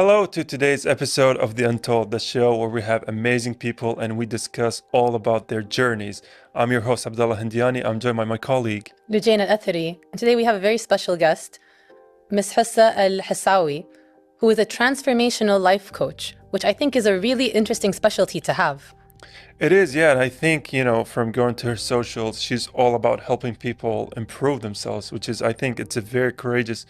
Hello to today's episode of The Untold, the show where we have amazing people and we discuss all about their journeys. I'm your host, Abdullah AlHendyani. I'm joined by my colleague, Lujain AlAtheri. And today we have a very special guest, Miss Hussa AlHassawi, who is a transformational life coach, which I think is a really interesting specialty to have. It is, yeah, and I think, from going to her socials, she's all about helping people improve themselves, which is, I think it's a very courageous,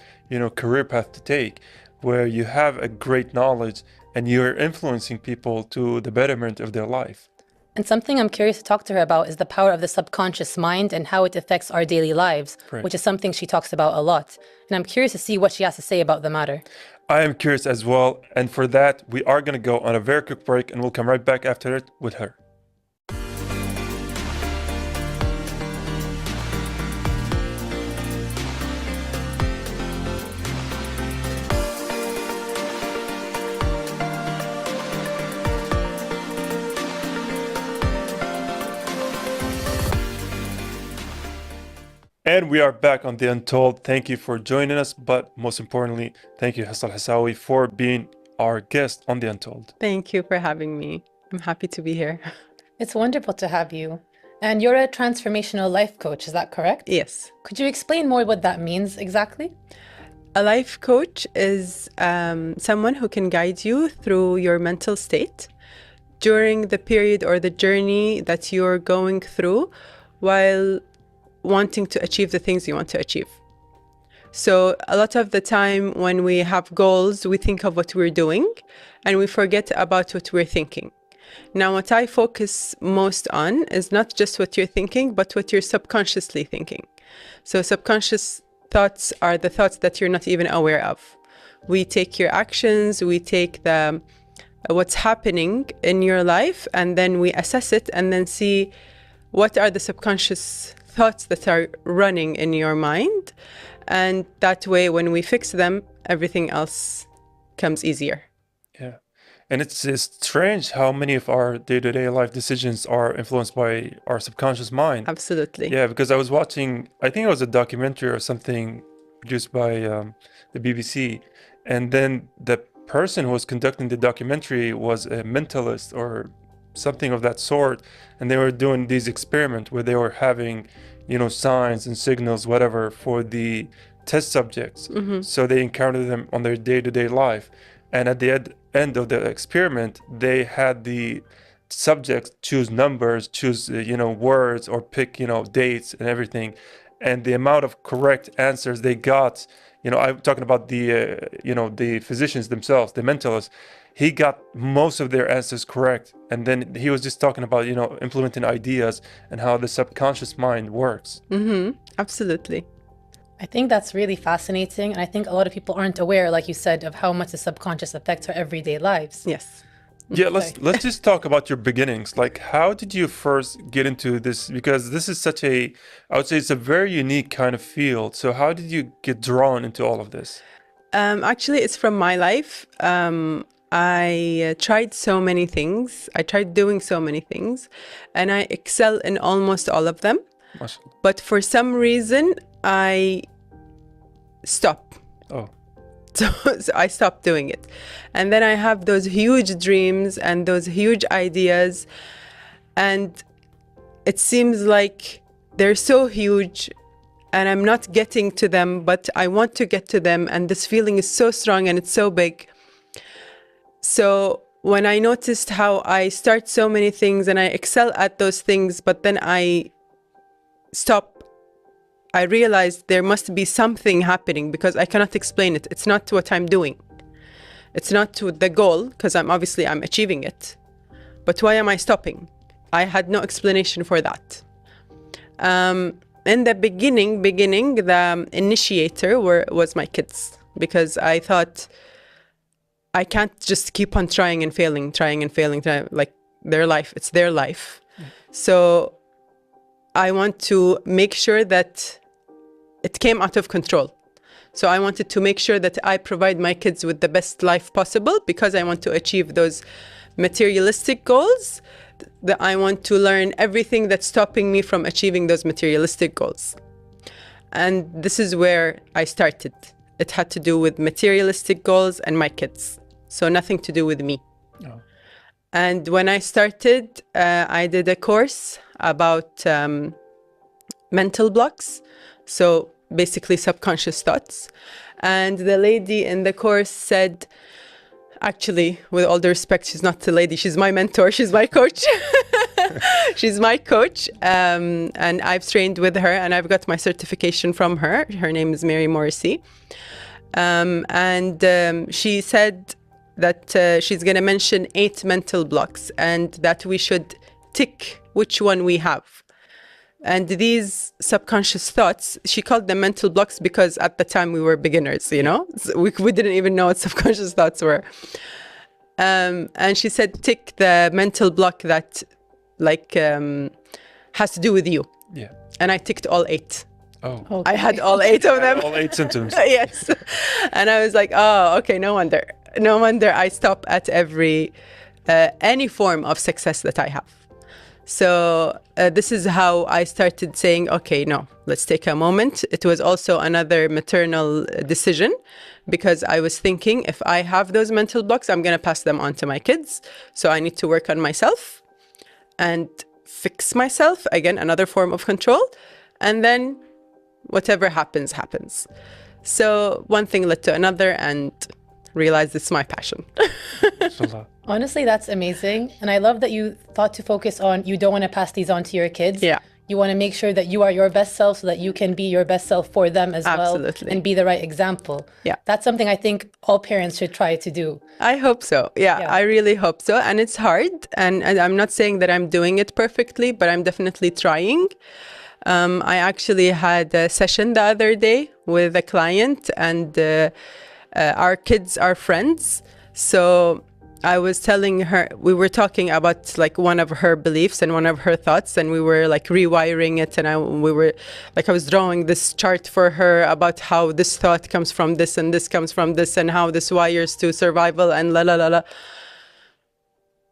career path to take, where you have a great knowledge and you're influencing people to the betterment of their life. And something I'm curious to talk to her about is the power of the subconscious mind and how it affects our daily lives, Great. which is something she talks about a lot. And I'm curious to see what she has to say about the matter. I am curious as well, and for that, we are going to go on a very quick break and we'll come right back after it with her. And we are back on The Untold. Thank you for joining us, but most importantly, thank you, Hussa AlHassawi, for being our guest on The Untold. Thank you for having me. I'm happy to be here. It's wonderful to have you. And you're a transformational life coach, is that correct? Yes. Could you explain more what that means exactly? A life coach is someone who can guide you through your mental state during the period or the journey that you're going through while wanting to achieve the things you want to achieve. So a lot of the time when we have goals, we think of what we're doing and we forget about what we're thinking. Now, what I focus most on is not just what you're thinking, but what you're subconsciously thinking. So subconscious thoughts are the thoughts that you're not even aware of. We take your actions, we take what's happening in your life, and then we assess it and then see what are the subconscious thoughts that are running in your mind. And that way, when we fix them, everything else comes easier. Yeah. And it's strange how many of our day-to-day life decisions are influenced by our subconscious mind. Absolutely. Yeah, because I was watching, I think it was a documentary or something produced by the BBC. And then the person who was conducting the documentary was a mentalist or something of that sort, and they were doing these experiments where they were having signs and signals, whatever, for the test subjects. So they encountered them on their day-to-day life, and at the end of the experiment they had the subjects choose numbers, choose words, or pick dates and everything, and the amount of correct answers they got, I'm talking about the physicians themselves, the mentalists, he got most of their answers correct. And then he was just talking about, implementing ideas and how the subconscious mind works. Absolutely. I think that's really fascinating. And I think a lot of people aren't aware, like you said, of how much the subconscious affects our everyday lives. Yes. Yeah, let's just talk about your beginnings. Like, how did you first get into this? Because this is I would say it's a very unique kind of field. So how did you get drawn into all of this? Actually, it's from my life. I tried so many things. I tried doing so many things, and I excel in almost all of them. Mashallah. But for some reason, I stop. Oh. So I stopped doing it. And then I have those huge dreams and those huge ideas. And it seems like they're so huge and I'm not getting to them, but I want to get to them. And this feeling is so strong and it's so big. So when I noticed how I start so many things and I excel at those things, but then I stop, I realized there must be something happening because I cannot explain it. It's not what I'm doing. It's not to the goal, because I'm achieving it. But why am I stopping? I had no explanation for that. In the beginning, the initiator was my kids, because I thought I can't just keep on trying and failing, like their life, it's their life. So I want to make sure that it came out of control. So I wanted to make sure that I provide my kids with the best life possible, because I want to achieve those materialistic goals. That I want to learn everything that's stopping me from achieving those materialistic goals. And this is where I started. It had to do with materialistic goals and my kids. so nothing to do with me. Oh. And when I started, I did a course about mental blocks, so basically subconscious thoughts. And the lady in the course said, actually, with all the respect, she's not the lady, she's my mentor, she's my coach. She's my coach, and I've trained with her, and I've got my certification from her. Her name is Mary Morrissey. She said that she's going to mention 8 mental blocks and that we should tick which one we have. And these subconscious thoughts, she called them mental blocks because at the time we were beginners, you know? So we didn't even know what subconscious thoughts were. And she said, tick the mental block that has to do with you. Yeah. And I ticked all 8. Oh. Okay. I had all 8 of them. All 8 symptoms. Yes. And I was like, oh, okay, no wonder. No wonder I stop at any form of success that I have. So this is how I started saying, okay, no, let's take a moment. It was also another maternal decision because I was thinking if I have those mental blocks, I'm going to pass them on to my kids. So I need to work on myself and fix myself. Again, another form of control. And then whatever happens, happens. So one thing led to another and realized it's my passion. Honestly, that's amazing. And I love that you thought to focus on, you don't want to pass these on to your kids. Yeah. You want to make sure that you are your best self so that you can be your best self for them as Absolutely. well and be the right example. Yeah. That's something I think all parents should try to do. I hope so. Yeah, I really hope so. And it's hard. And I'm not saying that I'm doing it perfectly, but I'm definitely trying. I actually had a session the other day with a client and our kids are friends. So I was telling her, we were talking about like one of her beliefs and one of her thoughts, and we were like rewiring it. And I was drawing this chart for her about how this thought comes from this and this comes from this and how this wires to survival and la la la la.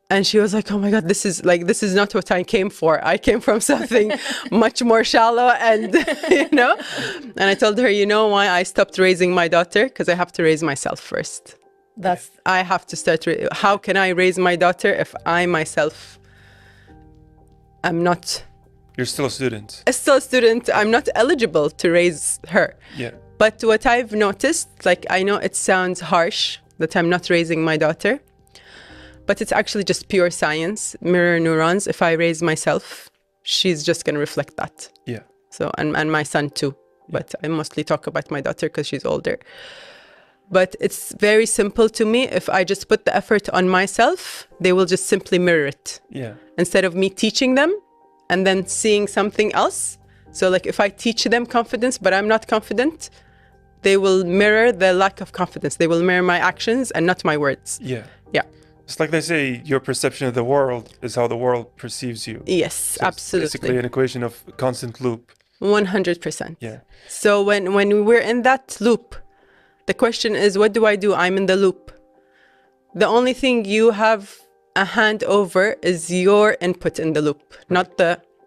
And she was like, oh my God, this is not what I came for. I came from something much more shallow and, you know. And I told her, you know why I stopped raising my daughter? Because I have to raise myself first. I have to start. How can I raise my daughter if I myself am not? You're still a student. Still a student. I'm not eligible to raise her. Yeah. But what I've noticed, like I know it sounds harsh that I'm not raising my daughter, but it's actually just pure science, mirror neurons. If I raise myself, she's just going to reflect that. Yeah. So, and my son too. But I mostly talk about my daughter because she's older. But it's very simple to me. If I just put the effort on myself, they will just simply mirror it. Yeah. Instead of me teaching them and then seeing something else. So like if I teach them confidence, but I'm not confident, they will mirror the lack of confidence. They will mirror my actions and not my words. Yeah. Yeah. It's like they say, your perception of the world is how the world perceives you. Yes, So absolutely. It's basically an equation of constant loop. 100%. Yeah. So when we're in that loop, the question is, what do? I'm in the loop. The only thing you have a hand over is your input in the loop, not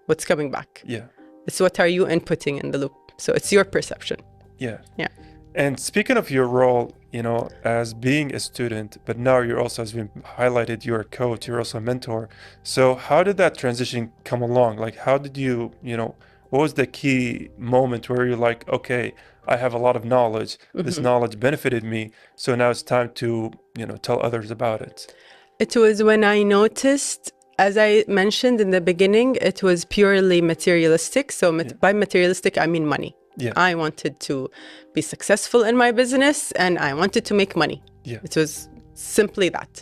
what's coming back. Yeah. It's what are you inputting in the loop. So it's your perception. Yeah. Yeah. And speaking of your role, you know, as being a student, but now you're also, as we highlighted, you're a coach, you're also a mentor. So how did that transition come along? Like, how did you know, what was the key moment where you're like, okay, I have a lot of knowledge. This knowledge benefited me. So now it's time to, you know, tell others about it. It was when I noticed, as I mentioned in the beginning, it was purely materialistic. So by materialistic, I mean money. Yeah. I wanted to be successful in my business and I wanted to make money. Yeah. It was simply that.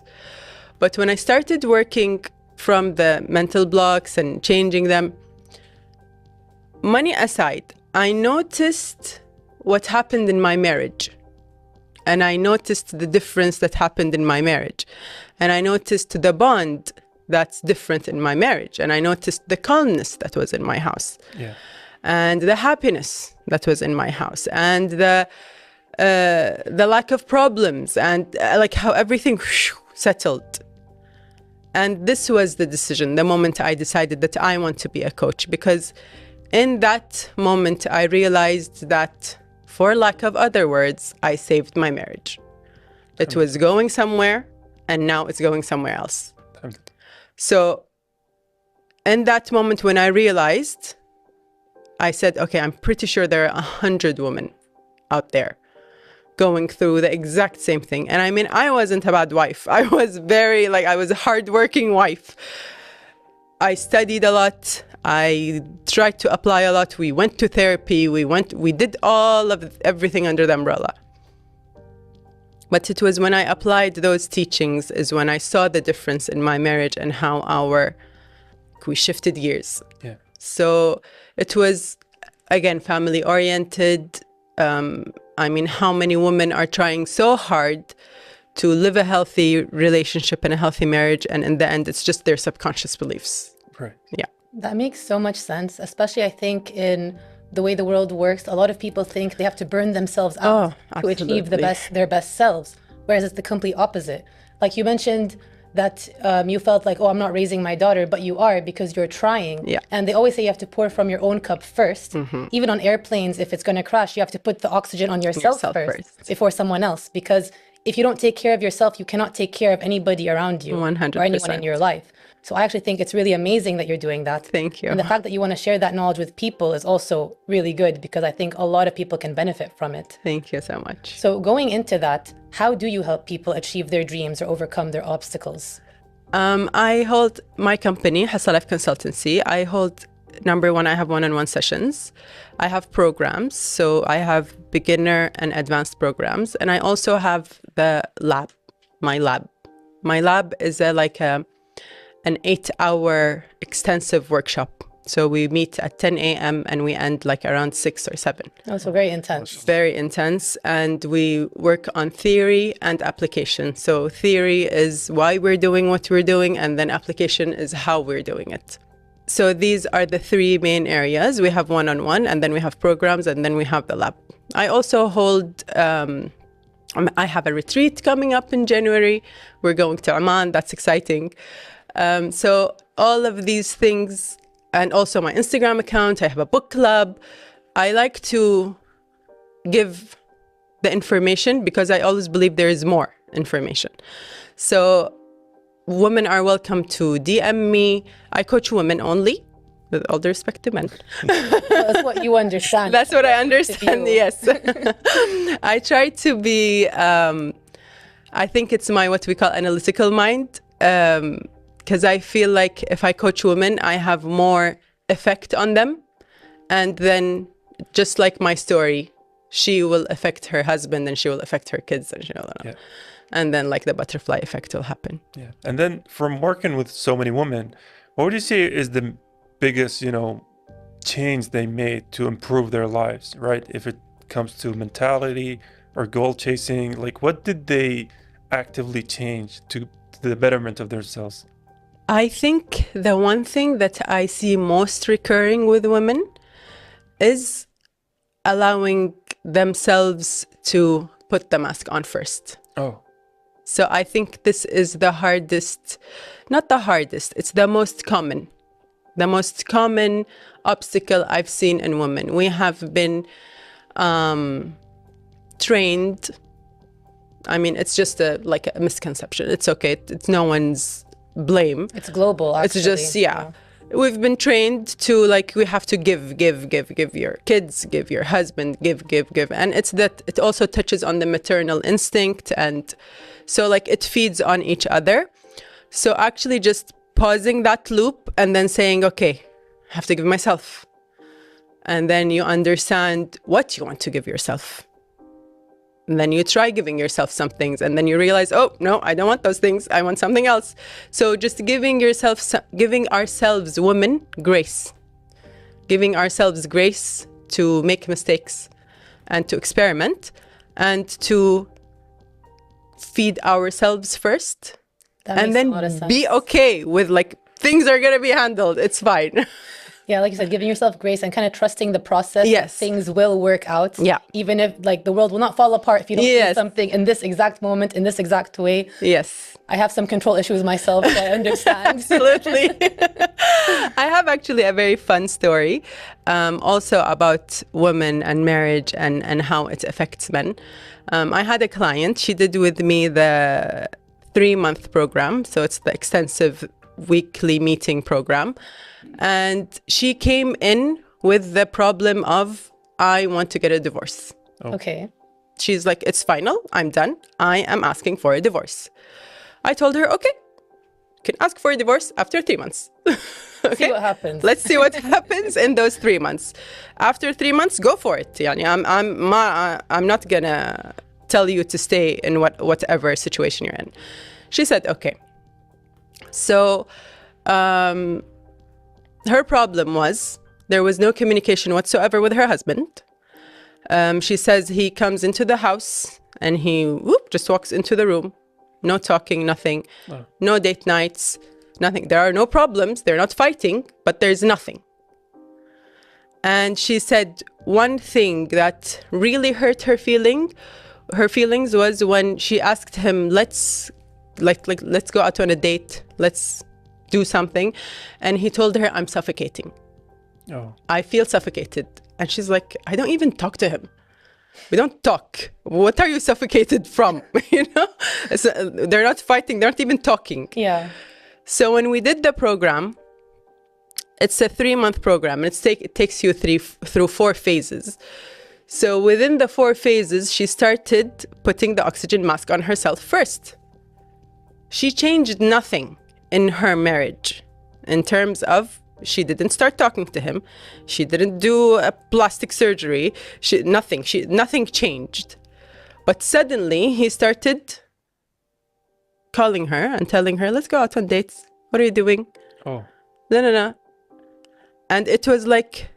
But when I started working from the mental blocks and changing them, money aside, I noticed what happened in my marriage. And I noticed the difference that happened in my marriage. And I noticed the bond that's different in my marriage. And I noticed the calmness that was in my house. Yeah. And the happiness that was in my house. And the lack of problems. And like how everything settled. And this was the decision, the moment I decided that I want to be a coach. Because in that moment, I realized that, for lack of other words, I saved my marriage. It was going somewhere, and now it's going somewhere else. So in that moment when I realized, I said, okay, I'm pretty sure there are 100 women out there going through the exact same thing. And I mean, I wasn't a bad wife. I was I was a hardworking wife. I studied a lot. I tried to apply a lot. We went to therapy. We did all of everything under the umbrella. But it was when I applied those teachings is when I saw the difference in my marriage and how we shifted gears. Yeah. So it was, again, family oriented. I mean, how many women are trying so hard to live a healthy relationship and a healthy marriage, and in the end, it's just their subconscious beliefs. Right. Yeah. That makes so much sense, especially I think in the way the world works. A lot of people think they have to burn themselves out to achieve their best selves, whereas it's the complete opposite. Like you mentioned that you felt like, oh, I'm not raising my daughter, but you are because you're trying. Yeah. And they always say you have to pour from your own cup first. Even on airplanes, if it's going to crash, you have to put the oxygen on yourself first before someone else. Because if you don't take care of yourself, you cannot take care of anybody around you 100%. or anyone in your life. So I actually think it's really amazing that you're doing that. Thank you. And the fact that you want to share that knowledge with people is also really good, because I think a lot of people can benefit from it. Thank you so much. So going into that, how do you help people achieve their dreams or overcome their obstacles? I hold my company, Hussa Life Consultancy. I hold, number one, I have one-on-one sessions. I have programs. So I have beginner and advanced programs. And I also have the lab, my lab. My lab is an 8-hour extensive workshop. So we meet at 10 a.m. and we end around 6 or 7. Oh, so very intense. Very intense. And we work on theory and application. So theory is why we're doing what we're doing, and then application is how we're doing it. So these are the 3 main areas. We have one-on-one, and then we have programs, and then we have the lab. I also hold, I have a retreat coming up in January. We're going to Oman. That's exciting. So all of these things, and also my Instagram account, I have a book club. I like to give the information because I always believe there is more information. So women are welcome to DM me. I coach women only, with all due respect to men. That's what you understand. That's what I understand, yes. I try to be, I think it's my what we call analytical mind. Because I feel like if I coach women, I have more effect on them. And then, just like my story, she will affect her husband and she will affect her kids. And then the butterfly effect will happen. Yeah. And then from working with so many women, what would you say is the biggest, change they made to improve their lives, right? If it comes to mentality or goal chasing, what did they actively change to the betterment of themselves? I think the one thing that I see most recurring with women is allowing themselves to put the mask on first. Oh. So I think this is the hardest, not the hardest, it's the most common obstacle I've seen in women. We have been trained. I mean, it's just a misconception. It's okay. It's no one's blame. It's global, actually. It's just, yeah. We've been trained to we have to give your kids, give your husband, give. And it's that it also touches on the maternal instinct. And so it feeds on each other. So actually just pausing that loop and then saying, okay, I have to give myself. And then you understand what you want to give yourself. And then you try giving yourself some things, and then you realize, oh, no, I don't want those things. I want something else. So just giving ourselves, women, grace. Giving ourselves grace to make mistakes and to experiment and to feed ourselves first. And then be okay with things are going to be handled. It's fine. Yeah, like you said, giving yourself grace and kind of trusting the process. Yes. Things will work out. Yeah. Even if the world will not fall apart if you don't do something in this exact moment, in this exact way. Yes. I have some control issues myself, so I understand. Absolutely. I have actually a very fun story also about women and marriage and how it affects men. I had a client, she did with me the 3-month program. So it's the extensive weekly meeting program. And she came in with the problem of, I want to get a divorce. Oh. Okay. She's like, it's final, I'm done. I am asking for a divorce. I told her, okay, you can ask for a divorce after 3 months. Okay? See what happens. Let's see what happens in those 3 months. After 3 months, go for it. Yani, I'm not gonna tell you to stay in whatever situation you're in. She said, okay. So her problem was there was no communication whatsoever with her husband. She says he comes into the house and he just walks into the room. No talking, nothing. Oh. No date nights, nothing. There are no problems. They're not fighting, but there's nothing. And she said one thing that really hurt her feelings was when she asked him, let's go out on a date. Let's do something. And he told her, I'm suffocating. Oh. I feel suffocated. And she's like, I don't even talk to him. We don't talk. What are you suffocated from? You know, they're not fighting. They're not even talking. Yeah. So when we did the program, it's a 3-month program. And it takes you through 4 phases. So within the 4 phases, she started putting the oxygen mask on herself first. She changed nothing in her marriage in terms of she didn't start talking to him. She didn't do a plastic surgery. Nothing changed. But suddenly he started calling her and telling her, let's go out on dates. What are you doing? Oh. No. And it was like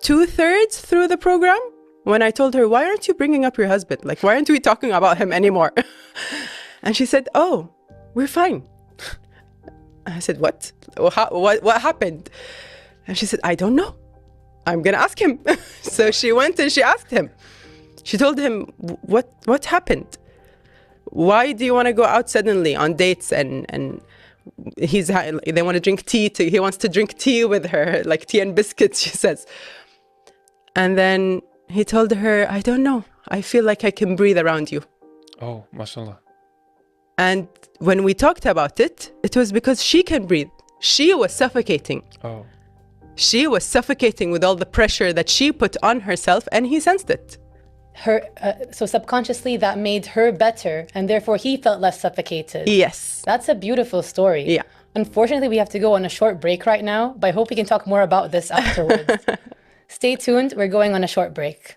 2/3 through the program when I told her, why aren't you bringing up your husband? Like, why aren't we talking about him anymore? And she said, oh, we're fine. I said, what? What happened? And she said, I don't know. I'm going to ask him. So she went and she asked him. She told him, what happened? Why do you want to go out suddenly on dates? And they want to drink tea. He wants to drink tea with her, like tea and biscuits, she says. And then he told her, I don't know. I feel like I can breathe around you. Oh, mashallah. And when we talked about it, it was because she can breathe. She was suffocating. Oh. She was suffocating with all the pressure that she put on herself, and he sensed it. So subconsciously that made her better, and therefore he felt less suffocated. Yes. That's a beautiful story. Yeah. Unfortunately, we have to go on a short break right now, but I hope we can talk more about this afterwards. Stay tuned. We're going on a short break.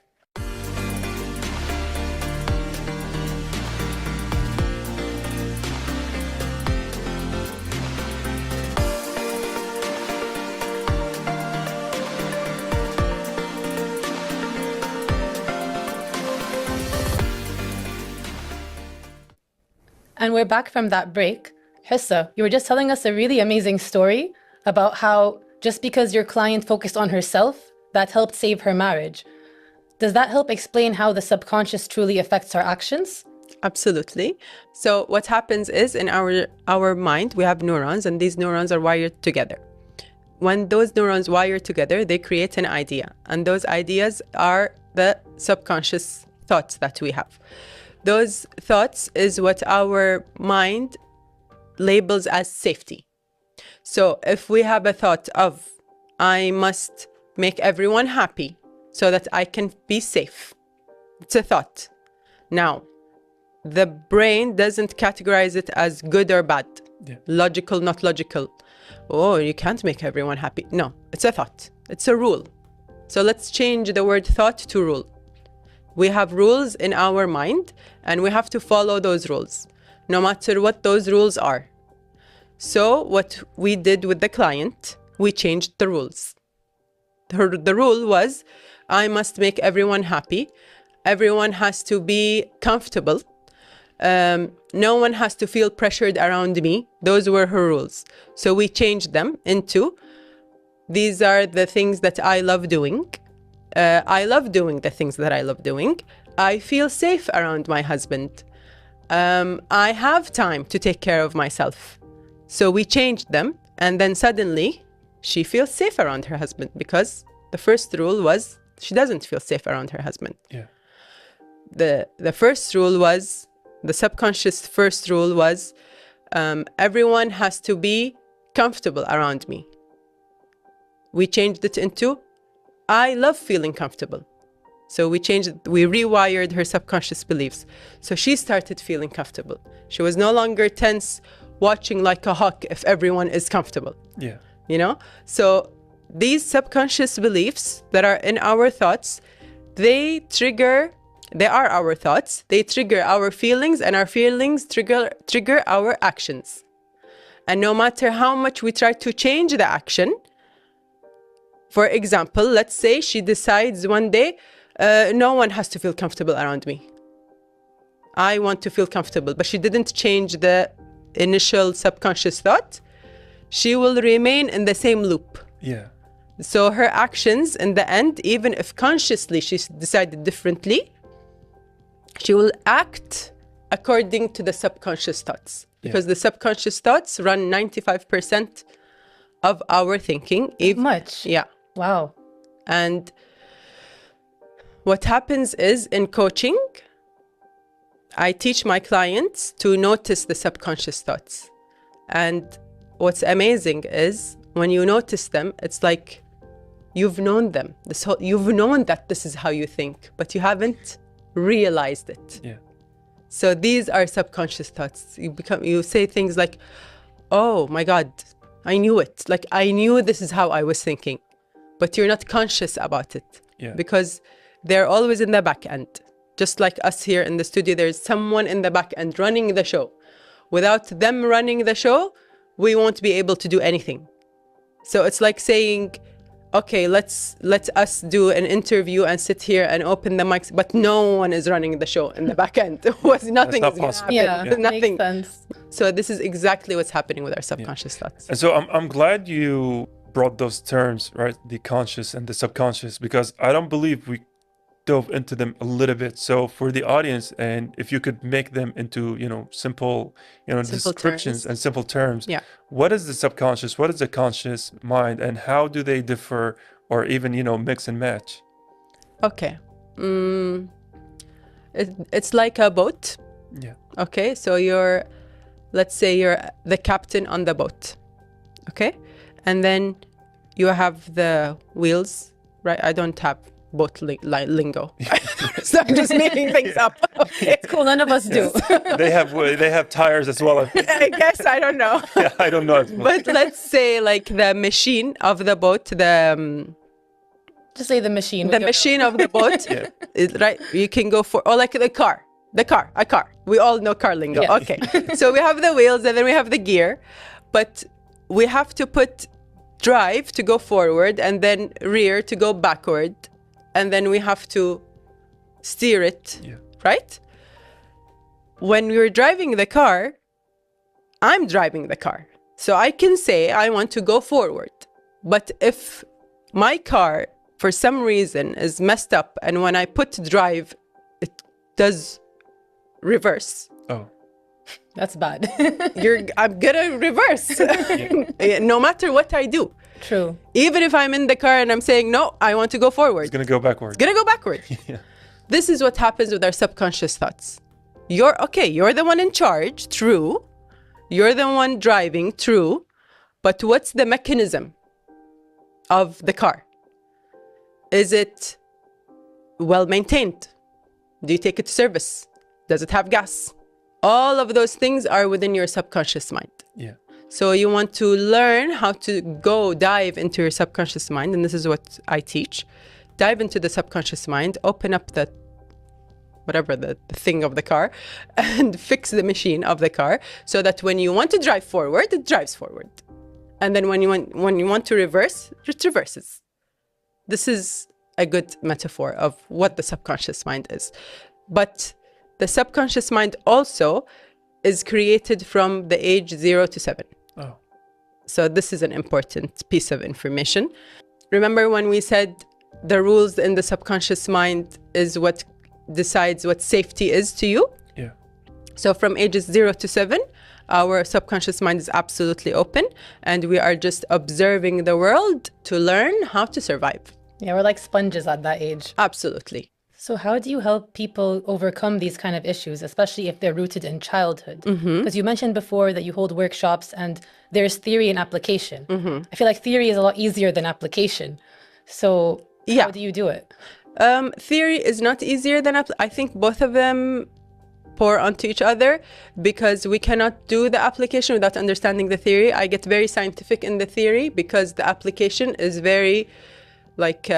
And we're back from that break. Hussa, you were just telling us a really amazing story about how just because your client focused on herself, that helped save her marriage. Does that help explain how the subconscious truly affects our actions? Absolutely. So what happens is in our mind, we have neurons, and these neurons are wired together. When those neurons wire together, they create an idea. And those ideas are the subconscious thoughts that we have. Those thoughts is what our mind labels as safety. So if we have a thought of, I must make everyone happy so that I can be safe, it's a thought. Now, the brain doesn't categorize it as good or bad, logical, not logical. Oh, you can't make everyone happy. No, it's a thought. It's a rule. So let's change the word thought to rule. We have rules in our mind, and we have to follow those rules, no matter what those rules are. So what we did with the client, we changed the rules. The rule was, I must make everyone happy. Everyone has to be comfortable. No one has to feel pressured around me. Those were her rules. So we changed them into, these are the things that I love doing. I love doing the things that I love doing. I feel safe around my husband. I have time to take care of myself. So we changed them, and then suddenly she feels safe around her husband, because the first rule was she doesn't feel safe around her husband. Yeah. The first rule was, the subconscious first rule was, everyone has to be comfortable around me. We changed it into, I love feeling comfortable. So we rewired her subconscious beliefs. So she started feeling comfortable. She was no longer tense, watching like a hawk if everyone is comfortable. Yeah. You know? So these subconscious beliefs that are in our thoughts, they are our thoughts. They trigger our feelings, and our feelings trigger our actions. And no matter how much we try to change the action, for example, let's say she decides one day, no one has to feel comfortable around me. I want to feel comfortable, but she didn't change the initial subconscious thought. She will remain in the same loop. Yeah. So her actions in the end, even if consciously she decided differently, she will act according to the subconscious thoughts. Because the subconscious thoughts run 95% of our thinking. Much? Yeah. Wow. And what happens is, in coaching, I teach my clients to notice the subconscious thoughts. And what's amazing is, when you notice them, it's like you've known them. You've known that this is how you think, but you haven't realized it. Yeah. So these are subconscious thoughts. You say things like, oh my God, I knew it. Like, I knew this is how I was thinking, but you're not conscious about it. Yeah. Because they're always in the back end. Just like us here in the studio, there's someone in the back end running the show. Without them running the show, we won't be able to do anything. So it's like saying, okay, let's us do an interview and sit here and open the mics, but no one is running the show in the back end. Nothing is going to happen. Yeah, Nothing. makes sense. So this is exactly what's happening with our subconscious thoughts. And so I'm glad you brought those terms, right? The conscious and the subconscious, because I don't believe we dove into them a little bit. So for the audience, and if you could make them into, simple, descriptions terms. and simple terms. Yeah. What is the subconscious? What is the conscious mind? And how do they differ, or even, mix and match? Okay. It's like a boat. Yeah. Okay. So let's say you're the captain on the boat. Okay. And then you have the wheels, right? I don't have boat lingo. So I'm just making things up. Okay. It's cool. None of us do. They have tires as well. I guess, I don't know. Yeah, I don't know. But let's say like the machine of the boat, Just say the machine. the machine of the boat, Yeah. right? You can go for, or like a car. We all know car lingo. Yeah. Okay. So we have the wheels, and then we have the gear, but we have to put drive to go forward, and then rear to go backward, and then we have to steer it, right? When you're driving the car, I'm driving the car. So I can say I want to go forward. But if my car, for some reason, is messed up, and when I put drive, it does reverse. Oh. That's bad. I'm gonna reverse, no matter what I do. True. Even if I'm in the car and I'm saying, no, I want to go forward. It's going to go backward. It's gonna go backward. Yeah. This is what happens with our subconscious thoughts. You're the one in charge, true. You're the one driving, true. But what's the mechanism of the car? Is it well maintained? Do you take it to service? Does it have gas? All of those things are within your subconscious mind. Yeah. So you want to learn how to dive into your subconscious mind, and this is what I teach. Dive into the subconscious mind, open up the thing of the car, and fix the machine of the car, so that when you want to drive forward, it drives forward. And then when you want to reverse, it reverses. This is a good metaphor of what the subconscious mind is. But the subconscious mind also is created from the age 0 to 7. Oh. So this is an important piece of information. Remember when we said the rules in the subconscious mind is what decides what safety is to you? Yeah. So from ages 0 to 7, our subconscious mind is absolutely open, and we are just observing the world to learn how to survive. Yeah, we're like sponges at that age. Absolutely. So how do you help people overcome these kind of issues, especially if they're rooted in childhood? Because you mentioned before that you hold workshops and there's theory and application. I feel like theory is a lot easier than application. So how do you do it? Theory is not easier than I think both of them pour onto each other, because we cannot do the application without understanding the theory. I get very scientific in the theory because the application is very like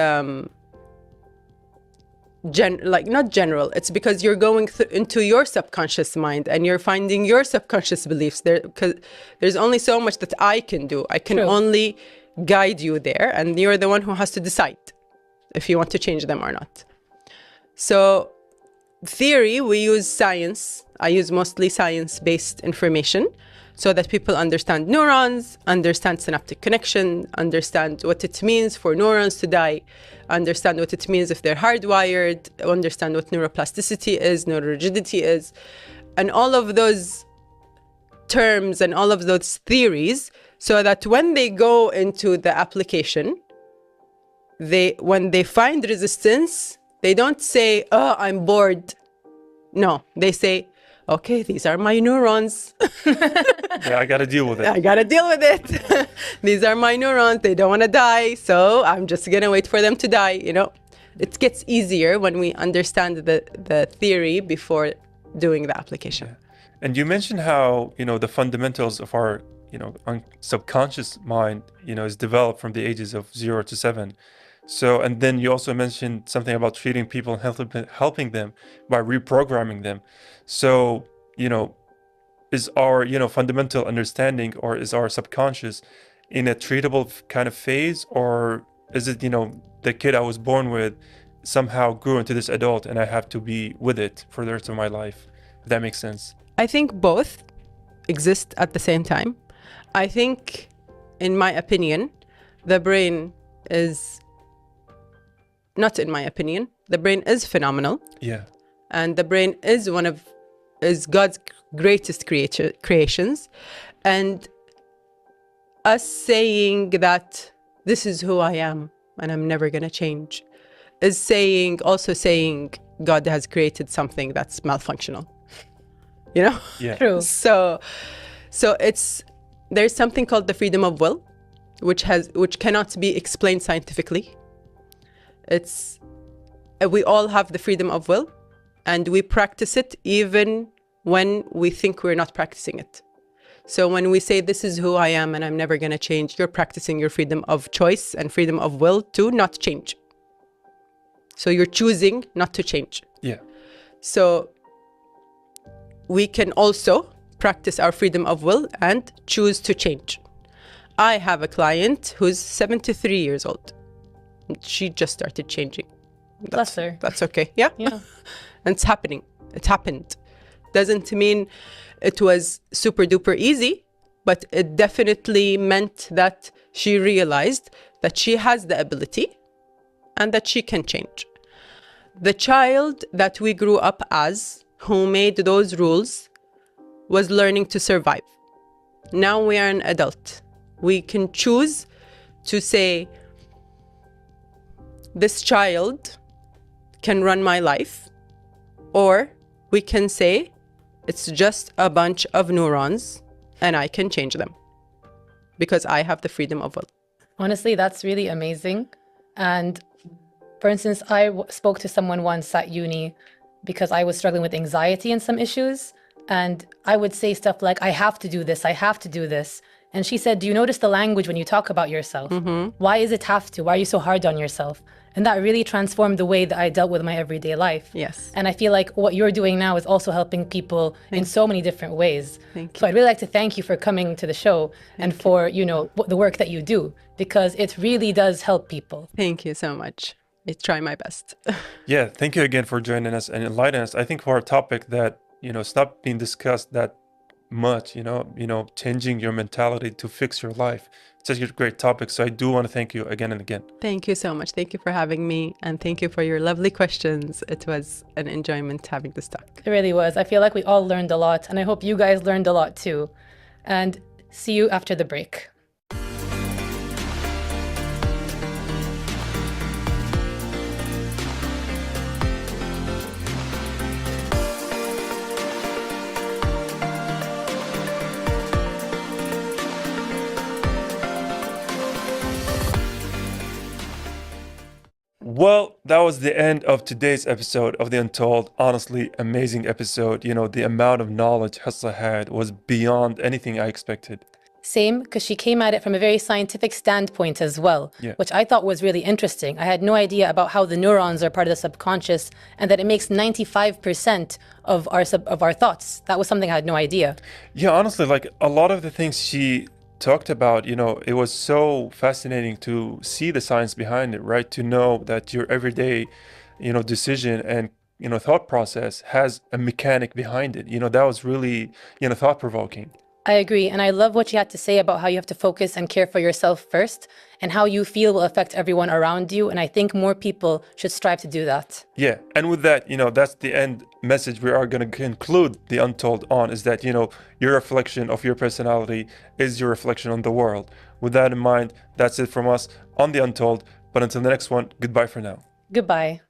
not general. It's because you're going into your subconscious mind and you're finding your subconscious beliefs there, because there's only so much that I can do. I can only guide you there, and you're the one who has to decide if you want to change them or not. So theory, we use science. I use mostly science-based information so that people understand neurons, understand synaptic connection, understand what it means for neurons to die, understand what it means if they're hardwired, understand what neuroplasticity is, neurorigidity is, and all of those terms and all of those theories, so that when they go into the application, when they find resistance, they don't say, oh, I'm bored. No, they say, okay, these are my neurons. Yeah, I got to deal with it. I got to deal with it. These are my neurons. They don't want to die. So I'm just going to wait for them to die. You know, it gets easier when we understand the theory before doing the application. Yeah. And you mentioned how, the fundamentals of our, subconscious mind, is developed from the ages of 0 to 7. So, and then you also mentioned something about treating people and helping them by reprogramming them. So, is our, fundamental understanding, or is our subconscious in a treatable kind of phase, or is it, the kid I was born with somehow grew into this adult and I have to be with it for the rest of my life? If that makes sense. I think both exist at the same time. I think, in my opinion, the brain is... Not in my opinion, the brain is phenomenal. Yeah. And the brain is is God's greatest creations. And us saying that this is who I am and I'm never going to change is also saying God has created something that's malfunctional. Yeah. True. So there's something called the freedom of will, which cannot be explained scientifically. We all have the freedom of will, and we practice it even when we think we're not practicing it. So when we say, this is who I am and I'm never going to change, you're practicing your freedom of choice and freedom of will to not change. So you're choosing not to change. Yeah. So we can also practice our freedom of will and choose to change. I have a client who's 73 years old. She just started changing. Bless her. That's okay. Yeah. Yeah. And it's happening. It happened. Doesn't mean it was super duper easy, but it definitely meant that she realized that she has the ability and that she can change. The child that we grew up as, who made those rules, was learning to survive. Now we are an adult. We can choose to say, this child can run my life, or we can say it's just a bunch of neurons and I can change them because I have the freedom of will. Honestly, that's really amazing. And for instance, I spoke to someone once at uni because I was struggling with anxiety and some issues. And I would say stuff like, I have to do this, I have to do this. And she said, do you notice the language when you talk about yourself? Why is it have to? Why are you so hard on yourself? And that really transformed the way that I dealt with my everyday life. Yes. And I feel like what you're doing now is also helping people in so many different ways. Thank you. So I'd really like to thank you for coming to the show and for, the work that you do, because it really does help people. Thank you so much. I try my best. Yeah, thank you again for joining us and enlightening us. I think for a topic that, it's not being discussed that much, changing your mentality to fix your life. It's such a great topic. So I do want to thank you again and again. Thank you so much. Thank you for having me. And thank you for your lovely questions. It was an enjoyment having this talk. It really was. I feel like we all learned a lot, and I hope you guys learned a lot too. And see you after the break. Well, that was the end of today's episode of The Untold. Honestly, amazing episode. The amount of knowledge Hussa had was beyond anything I expected. Same, because she came at it from a very scientific standpoint as well, which I thought was really interesting. I had no idea about how the neurons are part of the subconscious and that it makes 95% of our thoughts. That was something I had no idea. Yeah, honestly, like a lot of the things she talked about, it was so fascinating to see the science behind it, right? To know that your everyday, decision and, thought process has a mechanic behind it. That was really, thought-provoking. I agree. And I love what you had to say about how you have to focus and care for yourself first and how you feel will affect everyone around you. And I think more people should strive to do that. Yeah. And with that, that's the end message we are going to conclude The Untold on, is that, your reflection of your personality is your reflection on the world. With that in mind, that's it from us on The Untold. But until the next one, goodbye for now. Goodbye.